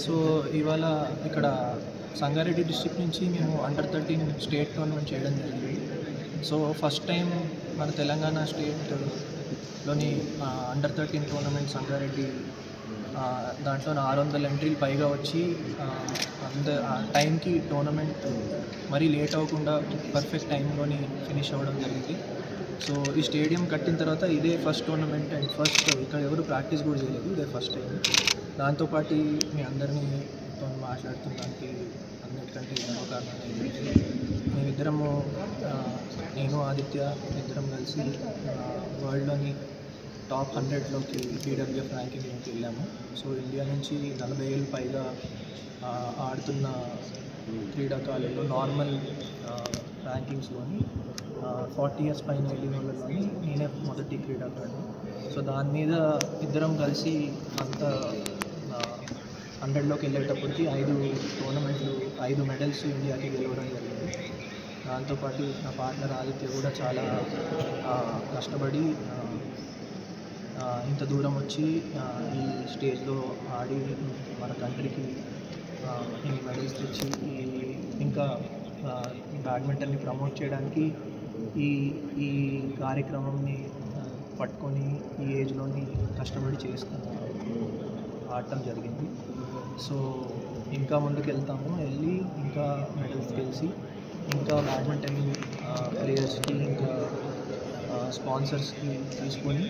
So ఇవాళ ఇక్కడ Sangareddy district నుంచి మేము అండర్ 13 స్టేట్ టోర్నమెంట్ చేయడం జరిగింది. సో ఫస్ట్ టైం మన తెలంగాణ స్టేట్లోని అండర్ 13 టోర్నమెంట్ సంగారెడ్డి, దాంట్లో 600 ఎంట్రీలు పైగా వచ్చి ఆ టైంకి టోర్నమెంట్ మరీ లేట్ అవ్వకుండా పర్ఫెక్ట్ టైంలోని ఫినిష్ అవ్వడం జరిగింది. సో ఈ స్టేడియం కట్టిన తర్వాత ఇదే ఫస్ట్ టోర్నమెంట్ అండ్ ఫస్ట్ ఇక్కడ ఎవరు ప్రాక్టీస్ కూడా చేయలేదు, ఇదే ఫస్ట్ టైం. దాంతోపాటు మీ అందరినీ మాట్లాడుతున్నానికి అన్నిటికంటే ఎన్నో కారణాలు ఏంటంటే మేమిద్దరము, నేను ఆదిత్య ఇద్దరం కలిసి వరల్డ్లోని టాప్ 100లోకి BWF ర్యాంకింగ్లోకి వెళ్ళాము. సో ఇండియా నుంచి 40 ఏళ్ళు పైగా ఆడుతున్న క్రీడాకారుల్లో నార్మల్ ర్యాంకింగ్స్లోని 40 ఇయర్స్ పైన వెళ్ళిన వాళ్ళలోని నేనే మొదటి క్రీడాకారుడు. సో దాని మీద ఇద్దరం కలిసి అంత 100లోకి వెళ్ళేటప్పటికి 5 టోర్నమెంట్లు 5 మెడల్స్ ఇండియాకి గెలవడం జరిగింది. దాంతోపాటు నా పార్ట్నర్ ఆదిత్య కూడా చాలా కష్టపడి ఇంత దూరం వచ్చి ఈ స్టేజ్లో ఆడి మన కంట్రీకి ఈ మెడల్స్ తెచ్చి ఇంకా బ్యాడ్మింటన్ని ప్రమోట్ చేయడానికి ఈ ఈ కార్యక్రమంని పట్టుకొని ఈ ఏజ్లోని కష్టపడి ఆడటం జరిగింది. సో ఇంకా ముందుకు వెళ్ళి ఇంకా మెడల్స్ గెలిచి ఇంకా బ్యాడ్మింటన్ ప్లేయర్స్కి ఇంకా స్పాన్సర్స్కి తీసుకొని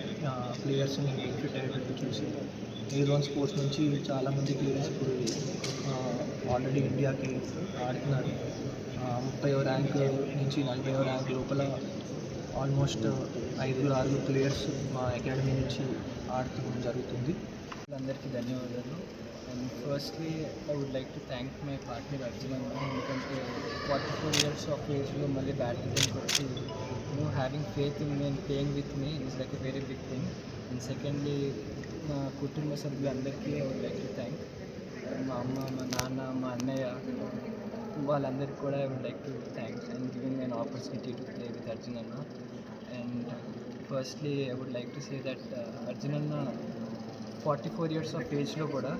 ప్లేయర్స్ని బెనిఫిట్ అయ్యేటట్టు చూసి A1 స్పోర్ట్స్ నుంచి చాలామంది ప్లేయర్స్ ఇప్పుడు ఆల్రెడీ ఇండియాకి ఆడుతున్నారు. 30వ ర్యాంక్ నుంచి 40వ ర్యాంక్ లోపల ఆల్మోస్ట్ 5-6 ప్లేయర్స్ మా అకాడమీ నుంచి ఆడటం జరుగుతుంది. అందరికీ ధన్యవాదాలు. And firstly I would like to thank my partner Arjun అన్న, ఎందుకంటే 44 ఇయర్స్ ఆఫ్ ఏజ్లో మళ్ళీ బ్యాడ్మింటన్కి వచ్చి having faith in me and playing with me is like a very big thing. And secondly మా కుటుంబ సభ్యులందరికీ I would like to thank. మా అమ్మ, మా నాన్న, మా అన్నయ్య వాళ్ళందరికీ కూడా I would like to thank and giving me an opportunity to play with Arjun అన్న. And firstly I would like to say that Arjun అన్న 44 years of age లో కూడా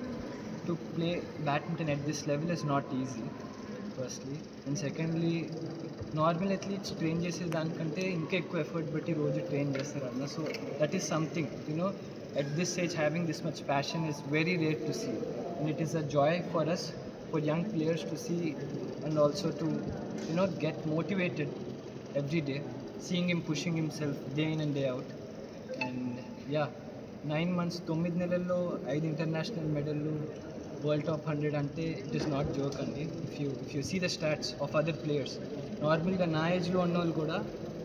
to play badminton at this level is not easy, firstly. And secondly, normal athletes train చేసే దానికంటే ఇంకా ఎక్కువ effort పెట్టి రోజు ట్రైన్ చేస్తారన్న. So that is something at this age having this much passion is very rare to see, and it is a joy for us, for young players to see and also to get motivated every day, seeing him pushing himself day in and day out. And yeah, 9 months 9 నెలల్లో 5 international మెడల్లు, world top 100 అంటే it is not joke అండి. If you see the stats of other players, నార్మల్గా నా ఏజ్లో ఉన్న వాళ్ళు కూడా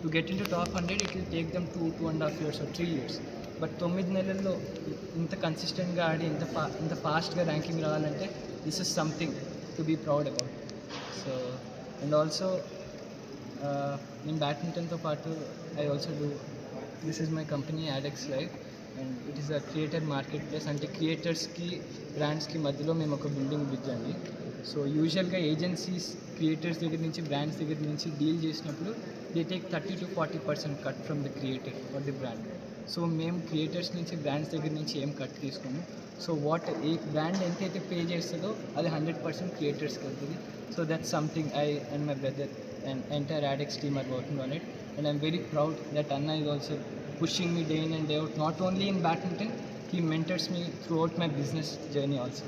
to get into top 100 it will take them 2.5 years or 3 years. But 9 నెలల్లో ఇంత కన్సిస్టెంట్గా ఆడి ఇంత ఫాస్ట్గా ర్యాంకింగ్ రావాలంటే this is something to be proud about. So and also నేను బ్యాడ్మింటన్తో పాటు I also do this is my company Adex life, and it is a creator market place. అంటే క్రియేటర్స్కి బ్రాండ్స్కి మధ్యలో మేము ఒక బిల్డింగ్ బ్రిడ్జ్ అండి. సో యూజువల్గా ఏజెన్సీస్ క్రియేటర్స్ దగ్గర నుంచి, బ్రాండ్స్ దగ్గర నుంచి డీల్ చేసినప్పుడు they take 30 to 40% cut from the creator are the brand. So మేము క్రియేటర్స్ నుంచి, బ్రాండ్స్ దగ్గర నుంచి ఏం కట్ తీసుకోము. సో ఏ బ్రాండ్ ఎంతైతే పే చేస్తుందో అది 100% క్రియేటర్స్కి వెళ్తుంది. So that's something I and my brother and entire ADEX team are working on it, and I'm very proud that Anna is also pushing me day in and day out, not only in badminton, he mentors me throughout my business journey also.